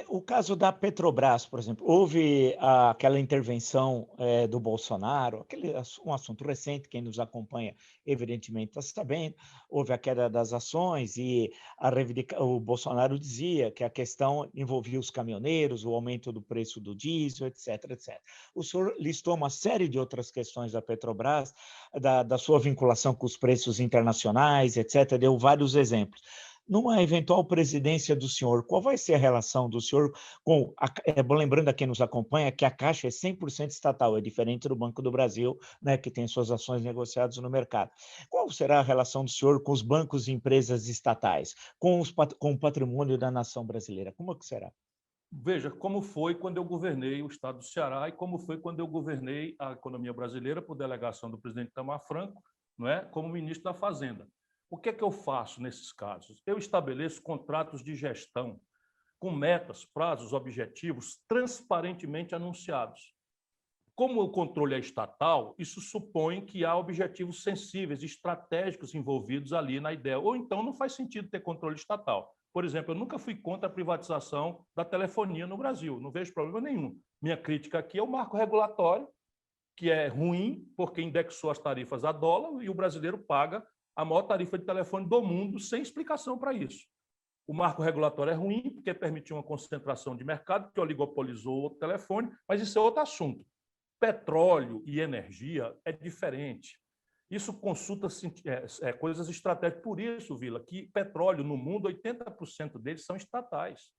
A: O caso da Petrobras, por exemplo, houve aquela intervenção do Bolsonaro, um assunto recente, quem nos acompanha evidentemente está sabendo, houve a queda das ações e o Bolsonaro dizia que a questão envolvia os caminhoneiros, o aumento do preço do diesel, etc, etc. O senhor listou uma série de outras questões da Petrobras, da sua vinculação com os preços internacionais, etc, deu vários exemplos. Numa eventual presidência do senhor, qual vai ser a relação do senhor com... lembrando a quem nos acompanha que a Caixa é 100% estatal, é diferente do Banco do Brasil, né, que tem suas ações negociadas no mercado. Qual será a relação do senhor com os bancos e empresas estatais, com o patrimônio da nação brasileira? Como que será?
B: Veja como foi quando eu governei o estado do Ceará e como foi quando eu governei a economia brasileira por delegação do presidente Itamar Franco, não é, como ministro da Fazenda. O que é que eu faço nesses casos? Eu estabeleço contratos de gestão com metas, prazos, objetivos transparentemente anunciados. Como o controle é estatal, isso supõe que há objetivos sensíveis, estratégicos envolvidos ali na ideia. Ou então não faz sentido ter controle estatal. Por exemplo, eu nunca fui contra a privatização da telefonia no Brasil, não vejo problema nenhum. Minha crítica aqui é o marco regulatório, que é ruim, porque indexou as tarifas a dólar e o brasileiro paga a maior tarifa de telefone do mundo sem explicação para isso. O marco regulatório é ruim, porque permitiu uma concentração de mercado, que oligopolizou o telefone, mas isso é outro assunto. Petróleo e energia é diferente. Isso consulta coisas estratégicas. Por isso, Vila, que petróleo no mundo, 80% deles são estatais.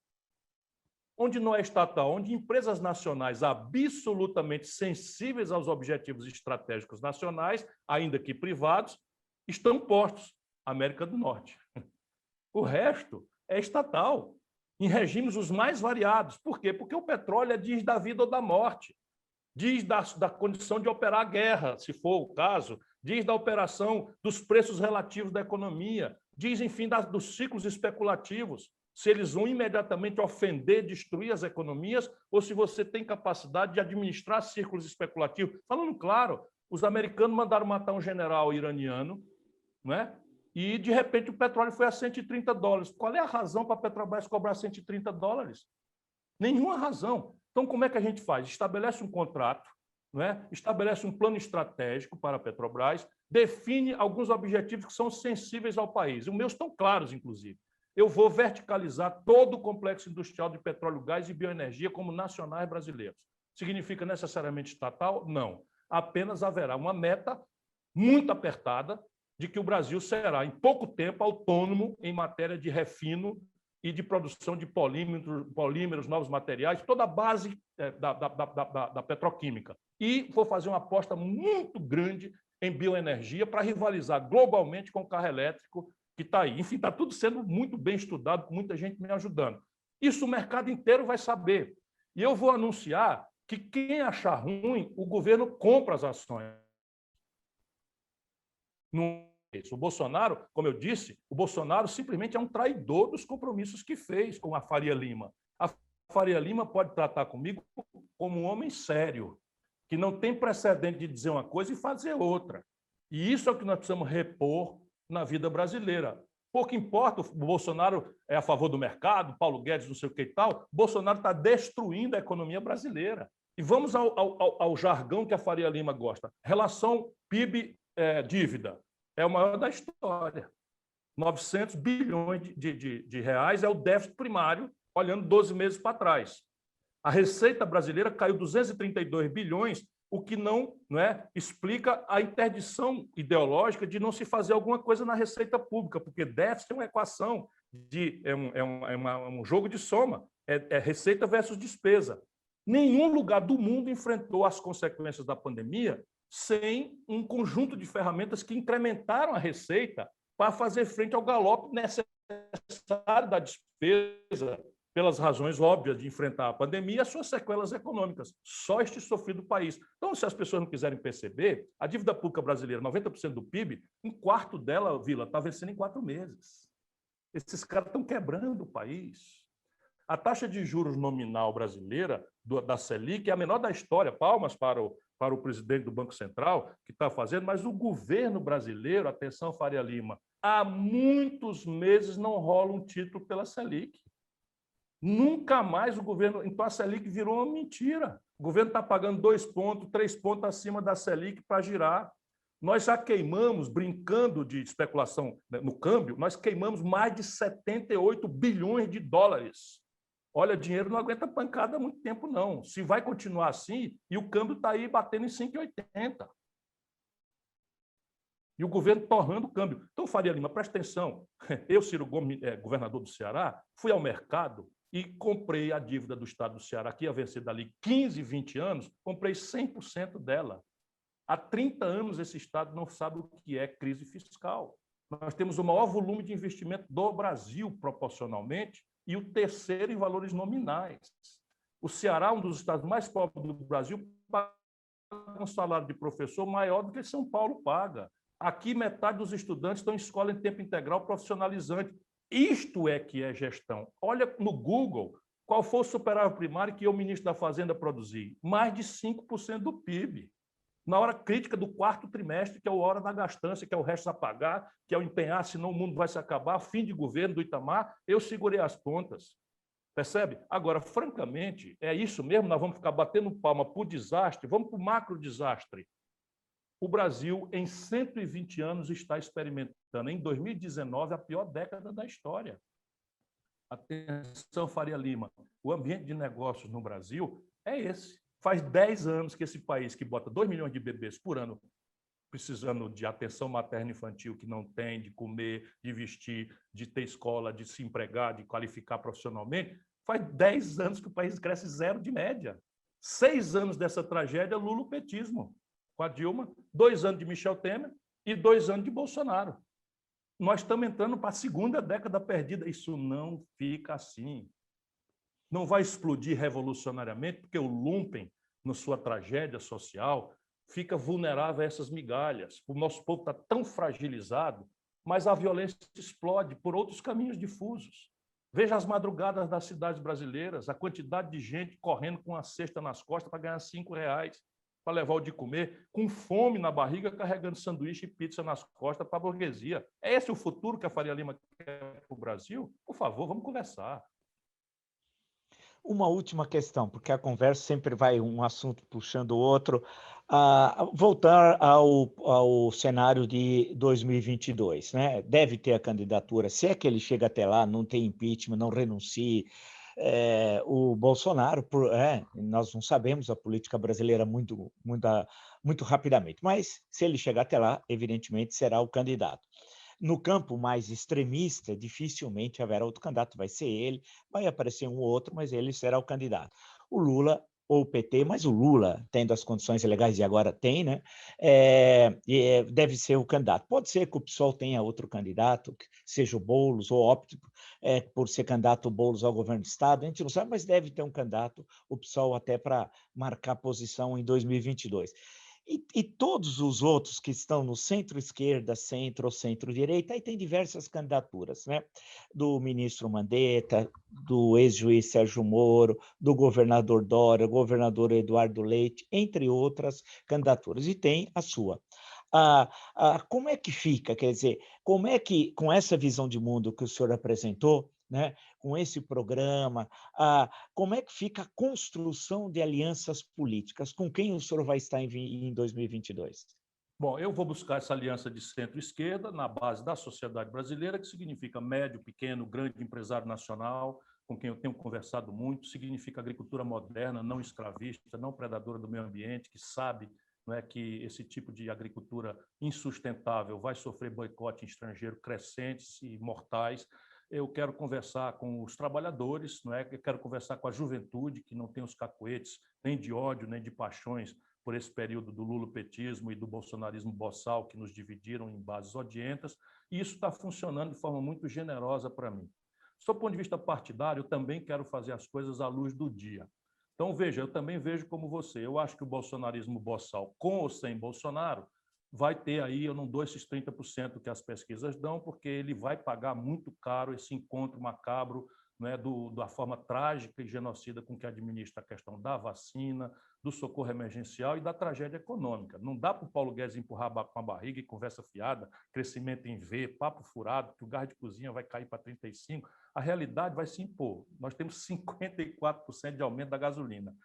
B: Onde não é estatal, onde empresas nacionais absolutamente sensíveis aos objetivos estratégicos nacionais, ainda que privados, estão postos. América do Norte. O resto é estatal, em regimes os mais variados. Por quê? Porque o petróleo diz da vida ou da morte, diz da condição de operar a guerra, se for o caso, diz da operação dos preços relativos da economia, diz, enfim, dos ciclos especulativos, se eles vão imediatamente ofender, destruir as economias, ou se você tem capacidade de administrar círculos especulativos. Falando claro, os americanos mandaram matar um general iraniano, não é? E, de repente, o petróleo foi a $130. Qual é a razão para a Petrobras cobrar $130? Nenhuma razão. Então, como é que a gente faz? Estabelece um contrato, não é? Estabelece um plano estratégico para a Petrobras, define alguns objetivos que são sensíveis ao país. Os meus estão claros, inclusive. Eu vou verticalizar todo o complexo industrial de petróleo, gás e bioenergia como nacionais brasileiros. Significa necessariamente estatal? Não. Apenas haverá uma meta muito apertada de que o Brasil será, em pouco tempo, autônomo em matéria de refino e de produção de polímeros, novos materiais, toda a base da petroquímica. E vou fazer uma aposta muito grande em bioenergia para rivalizar globalmente com o carro elétrico que está aí. Enfim, está tudo sendo muito bem estudado, com muita gente me ajudando. Isso o mercado inteiro vai saber. E eu vou anunciar que quem achar ruim, o governo compra as ações. O Bolsonaro, como eu disse, o Bolsonaro simplesmente é um traidor dos compromissos que fez com a Faria Lima. A Faria Lima pode tratar comigo como um homem sério, que não tem precedente de dizer uma coisa e fazer outra. E isso é o que nós precisamos repor na vida brasileira. Pouco importa, o Bolsonaro é a favor do mercado, Paulo Guedes não sei o que e tal, Bolsonaro está destruindo a economia brasileira. E vamos ao jargão que a Faria Lima gosta. Relação PIB-dívida é o maior da história. 900 bilhões de reais é o déficit primário, olhando 12 meses para trás. A receita brasileira caiu 232 bilhões, o que não explica a interdição ideológica de não se fazer alguma coisa na receita pública, porque déficit é uma equação, um jogo de soma, é receita versus despesa. Nenhum lugar do mundo enfrentou as consequências da pandemia sem um conjunto de ferramentas que incrementaram a receita para fazer frente ao galope necessário da despesa, pelas razões óbvias de enfrentar a pandemia e as suas sequelas econômicas. Só este sofrido país. Então, se as pessoas não quiserem perceber, a dívida pública brasileira, 90% do PIB, um quarto dela, Vila, está vencendo em 4 meses. Esses caras estão quebrando o país. A taxa de juros nominal brasileira, da Selic, é a menor da história. Palmas para o presidente do Banco Central, que está fazendo, mas o governo brasileiro, atenção, Faria Lima, há muitos meses não rola um título pela Selic. Nunca mais o governo... Então, a Selic virou uma mentira. O governo está pagando 2 pontos, 3 pontos acima da Selic para girar. Nós já queimamos, brincando de especulação no câmbio, nós queimamos mais de 78 bilhões de dólares. Olha, dinheiro não aguenta pancada há muito tempo, não. Se vai continuar assim, e o câmbio está aí batendo em 5,80. E o governo torrando o câmbio. Então, Faria Lima, presta atenção. Eu, Ciro Gomes, governador do Ceará, fui ao mercado e comprei a dívida do Estado do Ceará, que ia vencer dali 15, 20 anos, comprei 100% dela. Há 30 anos esse Estado não sabe o que é crise fiscal. Nós temos o maior volume de investimento do Brasil, proporcionalmente, e o terceiro em valores nominais. O Ceará, um dos estados mais pobres do Brasil, paga um salário de professor maior do que São Paulo paga. Aqui, metade dos estudantes estão em escola em tempo integral profissionalizante. Isto é que é gestão. Olha no Google qual foi o superávit primário que eu, ministro da Fazenda, produzi. Mais de 5% do PIB. Na hora crítica do 4º trimestre, que é a hora da gastança, que é o resto a pagar, que é o empenhar, senão o mundo vai se acabar, fim de governo do Itamar, eu segurei as pontas. Percebe? Agora, francamente, é isso mesmo? Nós vamos ficar batendo palma para o desastre, vamos para o macro desastre. O Brasil, em 120 anos, está experimentando, em 2019, a pior década da história. Atenção, Faria Lima, o ambiente de negócios no Brasil é esse. Faz 10 anos que esse país, que bota 2 milhões de bebês por ano precisando de atenção materna e infantil, que não tem, de comer, de vestir, de ter escola, de se empregar, de qualificar profissionalmente, faz 10 anos que o país cresce 0 de média. 6 anos dessa tragédia, lulopetismo, com a Dilma, 2 anos de Michel Temer e 2 anos de Bolsonaro. Nós estamos entrando para a segunda década perdida. Isso não fica assim. Não vai explodir revolucionariamente, porque o lumpen, na sua tragédia social, fica vulnerável a essas migalhas. O nosso povo está tão fragilizado, mas a violência explode por outros caminhos difusos. Veja as madrugadas das cidades brasileiras, a quantidade de gente correndo com a cesta nas costas para ganhar R$5, para levar o de comer, com fome na barriga, carregando sanduíche e pizza nas costas para a burguesia. É esse o futuro que a Faria Lima quer para o Brasil? Por favor, vamos conversar.
A: Uma última questão, porque a conversa sempre vai um assunto puxando o outro. Voltar ao cenário de 2022, né? Deve ter a candidatura, se é que ele chega até lá, não tem impeachment, não renuncie. O Bolsonaro, nós não sabemos a política brasileira muito rapidamente, mas se ele chegar até lá, evidentemente será o candidato. No campo mais extremista, dificilmente haverá outro candidato, vai ser ele, vai aparecer um ou outro, mas ele será o candidato. O Lula ou o PT, mas o Lula, tendo as condições legais e agora tem, né, deve ser o candidato. Pode ser que o PSOL tenha outro candidato, que seja o Boulos, ou opte por ser candidato o Boulos ao governo do Estado, a gente não sabe, mas deve ter um candidato, o PSOL, até para marcar posição em 2022. E todos os outros que estão no centro-esquerda, centro ou centro-direita, aí tem diversas candidaturas, né? Do ministro Mandetta, do ex-juiz Sérgio Moro, do governador Dória, governador Eduardo Leite, entre outras candidaturas, e tem a sua. Como é que fica? Quer dizer, como é que, com essa visão de mundo que o senhor apresentou, né, com esse programa, como é que fica a construção de alianças políticas? Com quem o senhor vai estar em 2022?
B: Bom, eu vou buscar essa aliança de centro-esquerda na base da sociedade brasileira, que significa médio, pequeno, grande empresário nacional, com quem eu tenho conversado muito, significa agricultura moderna, não escravista, não predadora do meio ambiente, que sabe, não é, que esse tipo de agricultura insustentável vai sofrer boicote estrangeiro crescentes e mortais. Eu quero conversar com os trabalhadores, não é? Eu quero conversar com a juventude, que não tem os cacoetes nem de ódio, nem de paixões por esse período do lulopetismo e do bolsonarismo boçal, que nos dividiram em bases odientas, e isso está funcionando de forma muito generosa para mim. Do ponto de vista partidário, eu também quero fazer as coisas à luz do dia. Então, veja, eu também vejo como você. Eu acho que o bolsonarismo boçal, com ou sem Bolsonaro, vai ter aí, eu não dou esses 30% que as pesquisas dão, porque ele vai pagar muito caro esse encontro macabro, né, da forma trágica e genocida com que administra a questão da vacina, do socorro emergencial e da tragédia econômica. Não dá para o Paulo Guedes empurrar com a barriga e conversa fiada, crescimento em V, papo furado, que o gás de cozinha vai cair para 35%. A realidade vai se impor. Nós temos 54% de aumento da gasolina,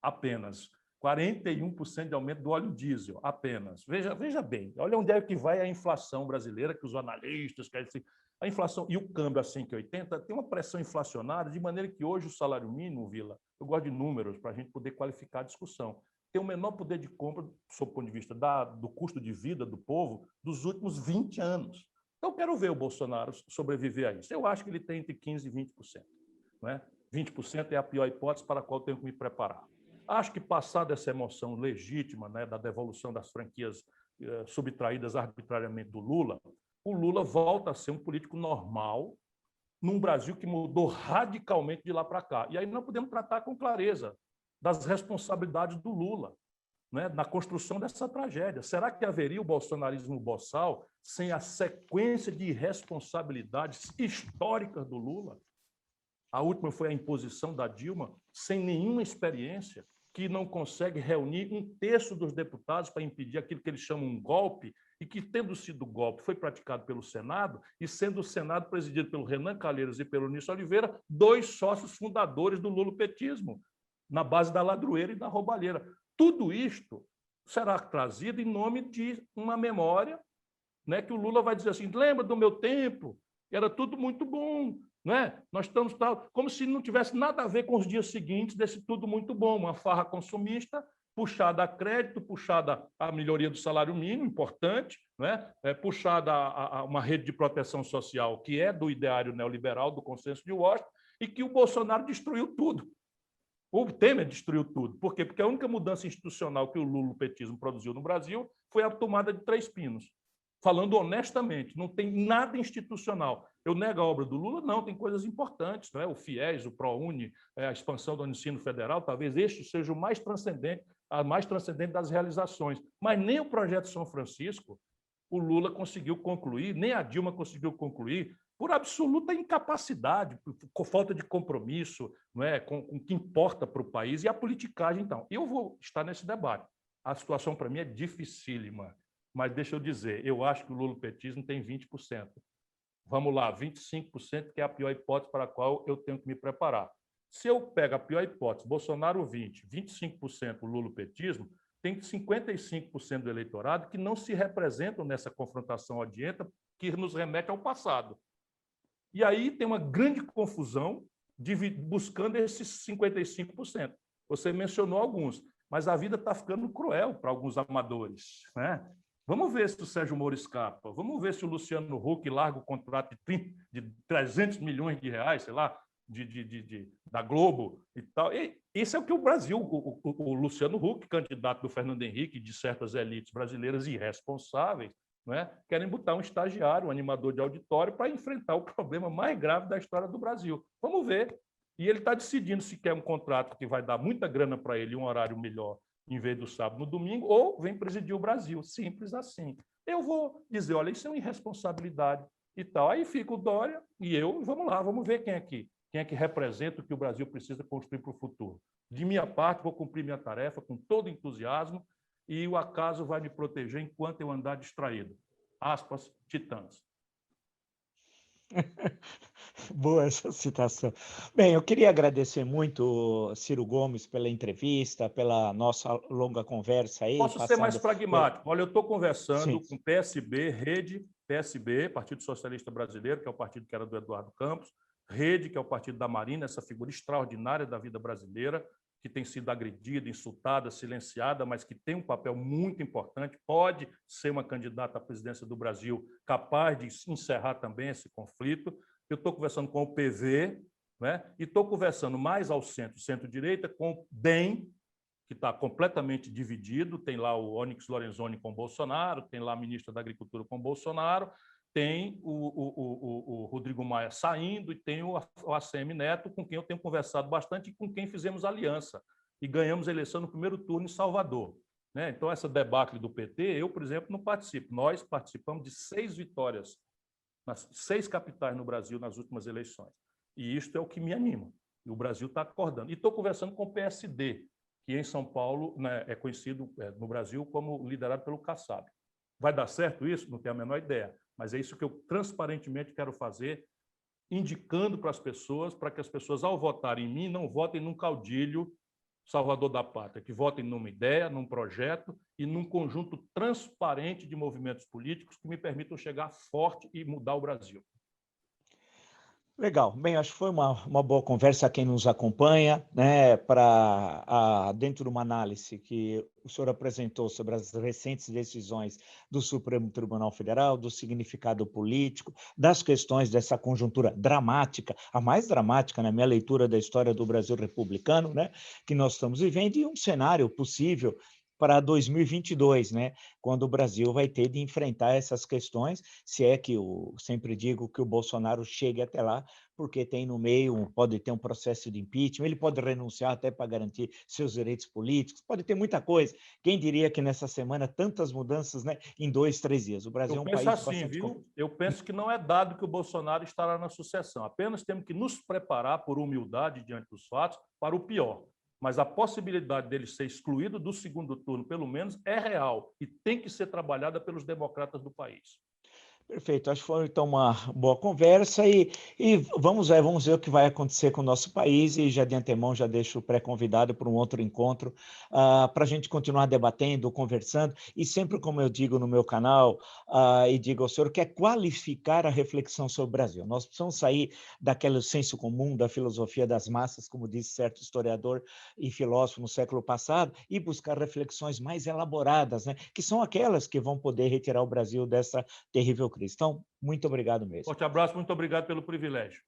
B: apenas. 41% de aumento do óleo diesel, apenas. Veja bem, olha onde é que vai a inflação brasileira, que os analistas querem dizer. A inflação e o câmbio a 5,80 tem uma pressão inflacionária, de maneira que hoje o salário mínimo, Vila, eu gosto de números para a gente poder qualificar a discussão, tem o menor poder de compra, sob o ponto de vista do custo de vida do povo, dos últimos 20 anos. Então, eu quero ver o Bolsonaro sobreviver a isso. Eu acho que ele tem entre 15% e 20%. Não é? 20% é a pior hipótese para a qual eu tenho que me preparar. Acho que, passada essa emoção legítima, né, da devolução das franquias subtraídas arbitrariamente do Lula, o Lula volta a ser um político normal num Brasil que mudou radicalmente de lá para cá. E aí nós podemos tratar com clareza das responsabilidades do Lula, né, na construção dessa tragédia. Será que haveria o bolsonarismo boçal sem a sequência de irresponsabilidades históricas do Lula? A última foi a imposição da Dilma, sem nenhuma experiência, que não consegue reunir um terço dos deputados para impedir aquilo que eles chamam um golpe, e que, tendo sido golpe, foi praticado pelo Senado, e sendo o Senado presidido pelo Renan Calheiros e pelo Eunício Oliveira, dois sócios fundadores do lulopetismo, na base da ladroeira e da roubalheira. Tudo isto será trazido em nome de uma memória, né, que o Lula vai dizer assim, lembra do meu tempo? Era tudo muito bom. Né? Nós estamos como se não tivesse nada a ver com os dias seguintes desse tudo muito bom, uma farra consumista puxada a crédito, puxada a melhoria do salário mínimo, importante, né? Puxada a uma rede de proteção social que é do ideário neoliberal, do consenso de Washington, e que o Bolsonaro destruiu tudo. O Temer destruiu tudo. Por quê? Porque a única mudança institucional que o lulopetismo produziu no Brasil foi a tomada de Três Pinos. Falando honestamente, não tem nada institucional. Eu nego a obra do Lula? Não, tem coisas importantes, não é? O FIES, o ProUni, a expansão do ensino federal, talvez este seja o mais transcendente, a mais transcendente das realizações. Mas nem o projeto São Francisco o Lula conseguiu concluir, nem a Dilma conseguiu concluir, por absoluta incapacidade, por falta de compromisso, não é, com o que importa para o país e a politicagem. Então, eu vou estar nesse debate. A situação para mim é dificílima. Mas deixa eu dizer, eu acho que o lulopetismo tem 20%. Vamos lá, 25%, que é a pior hipótese para a qual eu tenho que me preparar. Se eu pego a pior hipótese, Bolsonaro 20%, 25% o lulopetismo, tem 55% do eleitorado que não se representam nessa confrontação odienta que nos remete ao passado. E aí tem uma grande confusão buscando esses 55%. Você mencionou alguns, mas a vida está ficando cruel para alguns amadores, né? Vamos ver se o Sérgio Moro escapa. Vamos ver se o Luciano Huck larga o contrato de 300 milhões de reais, sei lá, da Globo e tal. E isso é o que o Brasil, o Luciano Huck, candidato do Fernando Henrique, de certas elites brasileiras irresponsáveis, não é? Querem botar um estagiário, um animador de auditório, para enfrentar o problema mais grave da história do Brasil. Vamos ver. E ele está decidindo se quer um contrato que vai dar muita grana para ele, um horário melhor em vez do sábado no domingo, ou vem presidir o Brasil. Simples assim. Eu vou dizer, olha, isso é uma irresponsabilidade e tal. Aí fica o Dória e eu, vamos lá, vamos ver quem é que representa o que o Brasil precisa construir para o futuro. De minha parte, vou cumprir minha tarefa com todo entusiasmo e o acaso vai me proteger enquanto eu andar distraído. Aspas, Titãs.
A: Boa essa citação. Bem, eu queria agradecer muito, Ciro Gomes, pela entrevista, pela nossa longa conversa aí,
B: Posso ser mais
A: passando...
B: pragmático. Olha, eu estou conversando
A: Sim.
B: com PSB, Rede, PSB, Partido Socialista Brasileiro, que é o partido que era do Eduardo Campos, Rede, que é o partido da Marina, essa figura extraordinária da vida brasileira, que tem sido agredida, insultada, silenciada, mas que tem um papel muito importante, pode ser uma candidata à presidência do Brasil capaz de encerrar também esse conflito. Eu estou conversando com o PV, né? E estou conversando mais ao centro, centro-direita, com o DEM, que está completamente dividido, tem lá o Onyx Lorenzoni com Bolsonaro, tem lá a ministra da Agricultura com Bolsonaro, tem o Rodrigo Maia saindo e tem o ACM Neto, com quem eu tenho conversado bastante e com quem fizemos aliança. E ganhamos a eleição no primeiro turno em Salvador. Né? Então, essa debacle do PT, eu, por exemplo, não participo. Nós participamos de 6 vitórias nas 6 capitais no Brasil nas últimas eleições. E isto é o que me anima. E o Brasil está acordando. E estou conversando com o PSD, que em São Paulo, né, é conhecido no Brasil como liderado pelo Kassab. Vai dar certo isso? Não tenho a menor ideia. Mas é isso que eu transparentemente quero fazer, indicando para as pessoas, para que as pessoas, ao votarem em mim, não votem num caudilho salvador da pátria, que votem numa ideia, num projeto e num conjunto transparente de movimentos políticos que me permitam chegar forte e mudar o Brasil.
A: Legal. Bem, acho que foi uma boa conversa a quem nos acompanha, né, para dentro de uma análise que o senhor apresentou sobre as recentes decisões do Supremo Tribunal Federal, do significado político, das questões dessa conjuntura dramática, a mais dramática na minha leitura da história do Brasil republicano, né, que nós estamos vivendo, e um cenário possível para 2022, né, quando o Brasil vai ter de enfrentar essas questões, se é que eu sempre digo que o Bolsonaro chegue até lá, porque tem no meio, pode ter um processo de impeachment, ele pode renunciar até para garantir seus direitos políticos, pode ter muita coisa. Quem diria que nessa semana tantas mudanças, né, em 2, 3 dias? O Brasil é um país
B: assim,
A: bastante...
B: viu? Eu penso que não é dado que o Bolsonaro estará na sucessão. Apenas temos que nos preparar por humildade diante dos fatos para o pior. Mas a possibilidade dele ser excluído do segundo turno, pelo menos, é real e tem que ser trabalhada pelos democratas do país.
A: Perfeito, acho que foi então uma boa conversa e vamos ver o que vai acontecer com o nosso país e já de antemão já deixo o pré-convidado para um outro encontro para a gente continuar debatendo, conversando e sempre como eu digo no meu canal e digo ao senhor, que é qualificar a reflexão sobre o Brasil. Nós precisamos sair daquele senso comum, da filosofia das massas, como disse certo historiador e filósofo no século passado, e buscar reflexões mais elaboradas, né, que são aquelas que vão poder retirar o Brasil dessa terrível crise. Então, muito obrigado mesmo.
B: Forte abraço, muito obrigado pelo privilégio.